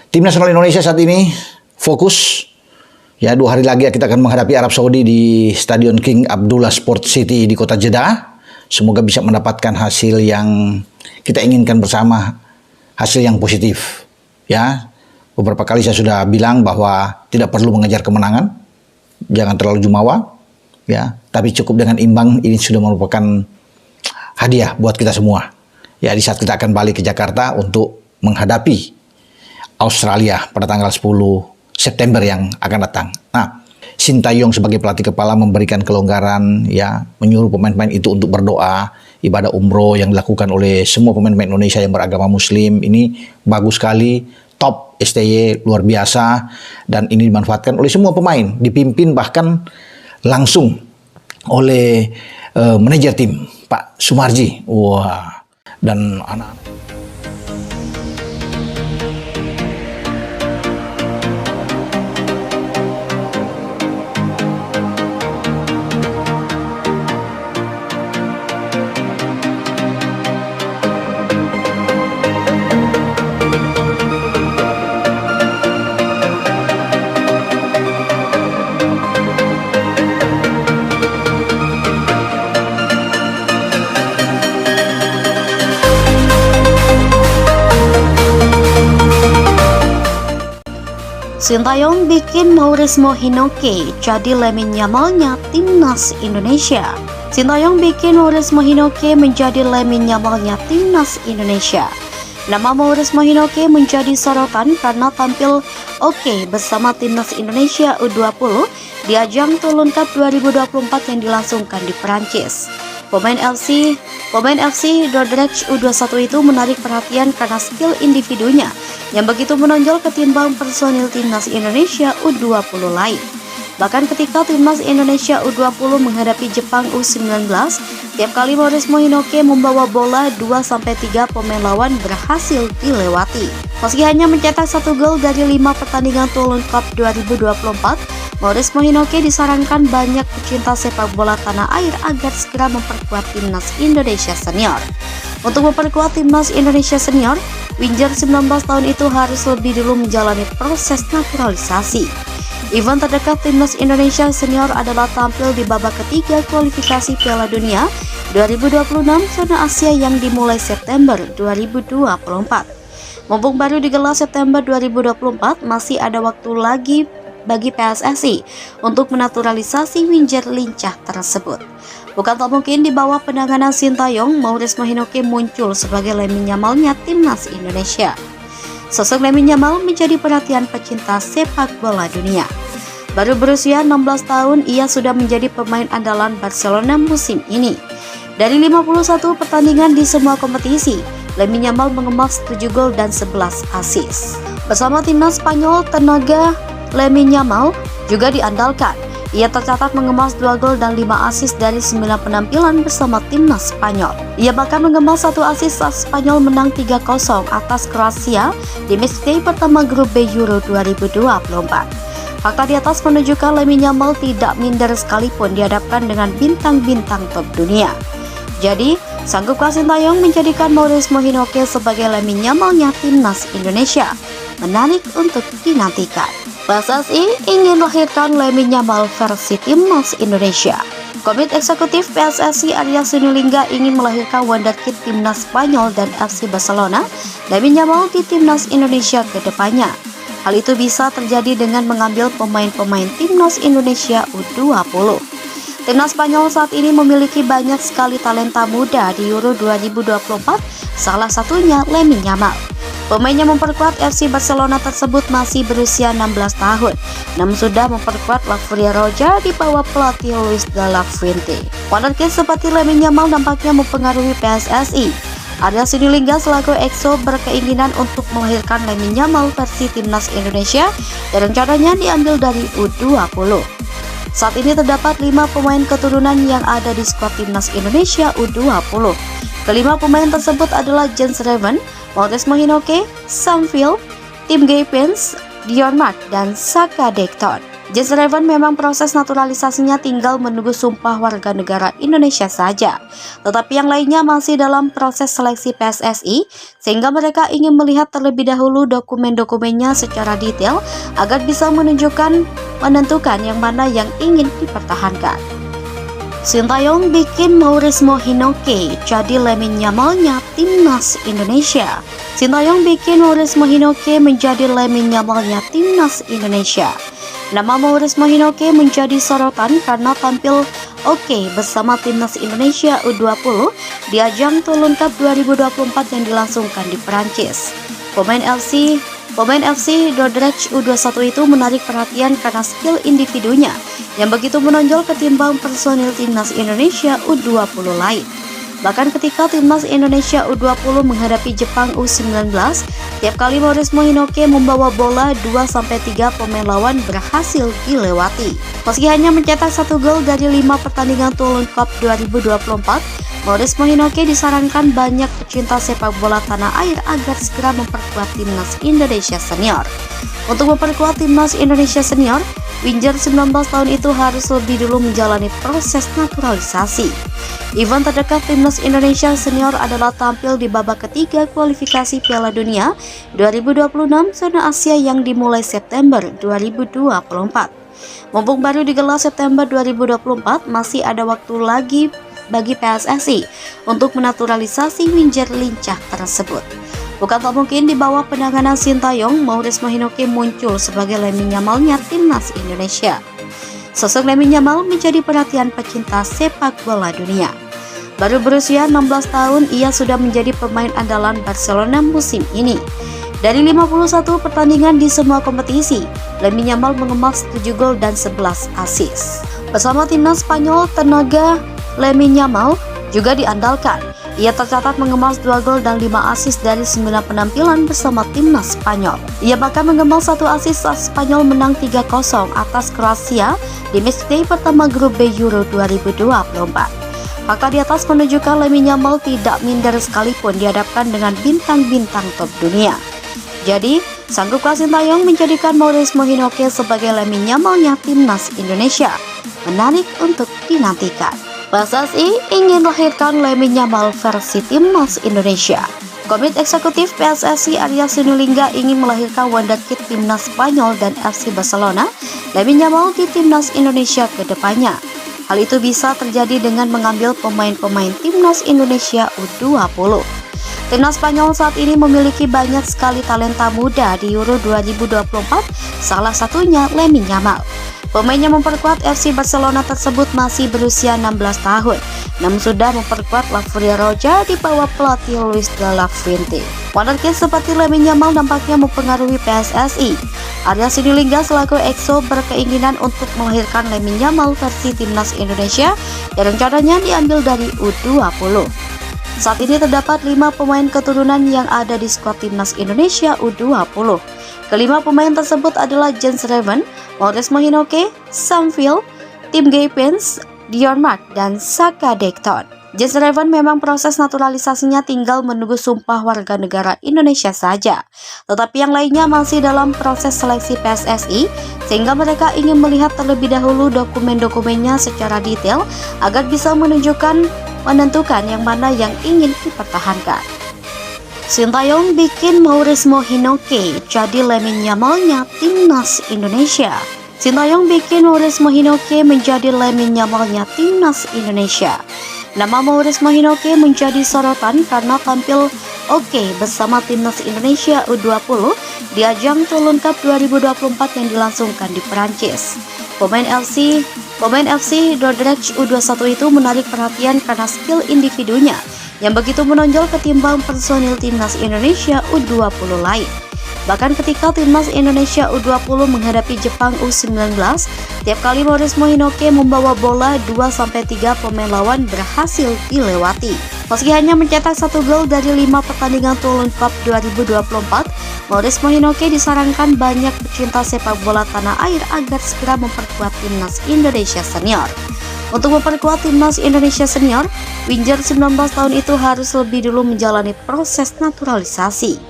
Tim nasional Indonesia saat ini fokus. Ya, 2 hari lagi kita akan menghadapi Arab Saudi di Stadion King Abdullah Sport City di kota Jeddah. Semoga bisa mendapatkan hasil yang kita inginkan bersama, hasil yang positif. Ya, beberapa kali saya sudah bilang bahwa tidak perlu mengejar kemenangan, jangan terlalu jumawa, ya. Tapi cukup dengan imbang, ini sudah merupakan hadiah buat kita semua. Ya, di saat kita akan balik ke Jakarta untuk menghadapi Australia pada tanggal 10 September yang akan datang. Nah, Sintayong sebagai pelatih kepala memberikan kelonggaran, ya, menyuruh pemain-pemain itu untuk berdoa, ibadah umroh yang dilakukan oleh semua pemain-pemain Indonesia yang beragama Muslim. Ini bagus sekali, top STY, luar biasa, dan ini dimanfaatkan oleh semua pemain, dipimpin bahkan langsung oleh manajer tim Pak Sumarji. Wah, dan anak-anak. Sintayong bikin Maurizio Hinoke jadi Lamine Yamalnya Timnas Indonesia. Sintayong bikin Maurizio Hinoke menjadi Lamine Yamalnya Timnas Indonesia. Nama Maurizio Hinoke menjadi sorotan karena tampil oke bersama Timnas Indonesia U20 di ajang Toulon Cup 2024 yang dilangsungkan di Perancis. Pemain FC Dordrecht U21 itu menarik perhatian karena skill individunya yang begitu menonjol ketimbang personil Timnas Indonesia U20 lain. Bahkan ketika Timnas Indonesia U20 menghadapi Jepang U19, tiap kali Maurizio Hinoke membawa bola 2-3 pemain lawan berhasil dilewati. Meski hanya mencetak 1 gol dari 5 pertandingan Toulon Cup 2024, Maurizio Hinoke disarankan banyak pecinta sepak bola tanah air agar segera memperkuat Timnas Indonesia Senior. Untuk memperkuat Timnas Indonesia Senior, winger 19 tahun itu harus lebih dulu menjalani proses naturalisasi. Event terdekat Timnas Indonesia Senior adalah tampil di babak ketiga kualifikasi Piala Dunia 2026 zona Asia yang dimulai September 2024. Mumpung baru digelar September 2024, masih ada waktu lagi bagi PSSI untuk menaturalisasi winger lincah tersebut. Bukan tak mungkin di bawah penanganan Sintayong, Maurizio Hinoke muncul sebagai Lamine Yamalnya Timnas Indonesia. Sosok Lamine Yamal menjadi perhatian pecinta sepak bola dunia. Baru berusia 16 tahun, ia sudah menjadi pemain andalan Barcelona musim ini. Dari 51 pertandingan di semua kompetisi, Lamine Yamal mengemas 7 gol dan 11 assist. Bersama timnas Spanyol, tenaga Lamine Yamal juga diandalkan. Ia tercatat mengemas 2 gol dan 5 assist dari 9 penampilan bersama timnas Spanyol. Ia bahkan mengemas 1 assist saat Spanyol menang 3-0 atas Kroasia di matchday pertama grup B Euro 2024. Fakta di atas menunjukkan Lamine Yamal tidak minder sekalipun dihadapkan dengan bintang-bintang top dunia. Jadi, sanggupkah Sintayong menjadikan Maurizio Hinoke sebagai Lamine Yamalnya Timnas Indonesia? Menarik untuk dinantikan. PSSI ingin lahirkan Lamine Yamal versi Timnas Indonesia. Komite Eksekutif PSSI Arya Sinulinga ingin melahirkan wonderkid Timnas Spanyol dan FC Barcelona Lamine Yamal di Timnas Indonesia ke depannya. Hal itu bisa terjadi dengan mengambil pemain-pemain Timnas Indonesia U20. Timnas Spanyol saat ini memiliki banyak sekali talenta muda di Euro 2024, salah satunya Lamine Yamal. Pemain yang memperkuat FC Barcelona tersebut masih berusia 16 tahun, namun sudah memperkuat La Furia Roja di bawah pelatih Luis de la Fuente. Wonderkid seperti Lamine Yamal nampaknya mempengaruhi PSSI. Arya Sinulinga selaku EXO berkeinginan untuk melahirkan Lamine Yamal versi Timnas Indonesia dan rencananya diambil dari U20. Saat ini terdapat 5 pemain keturunan yang ada di skuad Timnas Indonesia U20. Kelima pemain tersebut adalah Jens Reven, Maurizio Hinoke, Sam Phil, Tim Gaypens, Dion Mark, dan Saka Dekton. Jens Reven memang proses naturalisasinya tinggal menunggu sumpah warga negara Indonesia saja. Tetapi yang lainnya masih dalam proses seleksi PSSI, sehingga mereka ingin melihat terlebih dahulu dokumen-dokumennya secara detail agar bisa menentukan yang mana yang ingin dipertahankan. Sintayong bikin Maurizmo Hinoke jadi Lamine Yamalnya timnas Indonesia. Sintayong bikin Maurizmo Hinoke menjadi Lamine Yamalnya timnas Indonesia. Nama Maurizmo Hinoke menjadi sorotan karena tampil oke bersama timnas Indonesia U20 di ajang Toulon Cup 2024 yang dilangsungkan di Perancis. Pemain FC Dordrecht U21 itu menarik perhatian karena skill individunya yang begitu menonjol ketimbang personil timnas Indonesia U20 lain. Bahkan ketika timnas Indonesia U20 menghadapi Jepang U19, tiap kali Maurizmo Hinoke membawa bola 2-3 pemain lawan berhasil dilewati. Meski hanya mencetak 1 gol dari 5 pertandingan Toulon Cup 2024, Maurizmo Hinoke disarankan banyak pecinta sepak bola tanah air agar segera memperkuat timnas Indonesia senior. Untuk memperkuat timnas Indonesia senior, Winger 19 tahun itu harus lebih dulu menjalani proses naturalisasi. Event terdekat timnas Indonesia senior adalah tampil di babak ketiga kualifikasi Piala Dunia 2026 zona Asia yang dimulai September 2024. Mumpung baru digelar September 2024, masih ada waktu lagi bagi PSSI untuk menaturalisasi Winger lincah tersebut. Bukan tak mungkin di bawah penanganan Sintayong, Maurizmo Hinoke muncul sebagai Lamine Yamalnya timnas Indonesia. Sosok Lamine Yamal menjadi perhatian pecinta sepak bola dunia. Baru berusia 16 tahun, ia sudah menjadi pemain andalan Barcelona musim ini. Dari 51 pertandingan di semua kompetisi, Lamine Yamal mengemas 7 gol dan 11 assist. Bersama timnas Spanyol, tenaga Lamine Yamal juga diandalkan. Ia tercatat mengemas 2 gol dan 5 assist dari 9 penampilan bersama timnas Spanyol. Ia bahkan mengemas 1 assist saat Spanyol menang 3-0 atas Kroasia di matchday pertama grup B Euro 2024. Fakta di atas menunjukkan Lamine Yamal tidak minder sekalipun dihadapkan dengan bintang-bintang top dunia. Jadi, sanggupkah Sintayong menjadikan Maurizmo Hinoke sebagai Lamine Yamalnya timnas Indonesia? Menarik untuk dinantikan. PSSI ingin lahirkan Lamine Yamal versi timnas Indonesia. Komite Eksekutif PSSI Arya Sinulinga ingin melahirkan wonderkid timnas Spanyol dan FC Barcelona, Lamine Yamal di timnas Indonesia ke depannya. Hal itu bisa terjadi dengan mengambil pemain-pemain timnas Indonesia U20. Timnas Spanyol saat ini memiliki banyak sekali talenta muda di Euro 2024, salah satunya Lamine Yamal. Pemain yang memperkuat FC Barcelona tersebut masih berusia 16 tahun, namun sudah memperkuat La Furia Roja di bawah pelatih Luis de la Fuente. Wonderkid seperti Lamine Yamal nampaknya mempengaruhi PSSI. Arya Sinulinga selaku EXO berkeinginan untuk melahirkan Lamine Yamal versi timnas Indonesia yang rencananya diambil dari U20. Saat ini terdapat 5 pemain keturunan yang ada di skuad timnas Indonesia U20. Kelima pemain tersebut adalah Jens Reven, Maurizmo Hinoke, Sam Phil, Tim Gaypens, Dion Mark, dan Saka Dekton. Jens Reven memang proses naturalisasinya tinggal menunggu sumpah warga negara Indonesia saja. Tetapi yang lainnya masih dalam proses seleksi PSSI, sehingga mereka ingin melihat terlebih dahulu dokumen-dokumennya secara detail agar bisa menentukan yang mana yang ingin dipertahankan. Sintayong bikin Maurizmo Hinoke jadi Lamine Yamalnya timnas Indonesia. Sintayong bikin Maurizmo Hinoke menjadi Lamine Yamalnya timnas Indonesia. Nama Maurizmo Hinoke menjadi sorotan karena tampil oke bersama timnas Indonesia U20 di ajang Toulon Cup 2024 yang dilangsungkan di Perancis. Pemain FC Dordrecht U21 itu menarik perhatian karena skill individunya yang begitu menonjol ketimbang personil timnas Indonesia U20 lain. Bahkan ketika timnas Indonesia U20 menghadapi Jepang U19, tiap kali Maurizmo Hinoke membawa bola 2-3 pemain lawan berhasil dilewati. Meski hanya mencetak 1 gol dari 5 pertandingan Toulon Cup 2024, Maurizmo Hinoke disarankan banyak pecinta sepak bola tanah air agar segera memperkuat timnas Indonesia senior. Untuk memperkuat timnas Indonesia senior, Winger 19 tahun itu harus lebih dulu menjalani proses naturalisasi.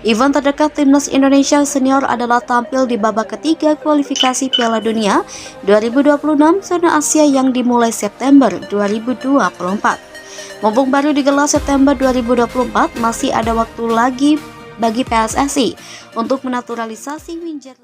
Event terdekat Timnas Indonesia Senior adalah tampil di babak ketiga kualifikasi Piala Dunia 2026 zona Asia yang dimulai September 2024. Mumpung baru digelar September 2024, masih ada waktu lagi bagi PSSI untuk menaturalisasi Winjer.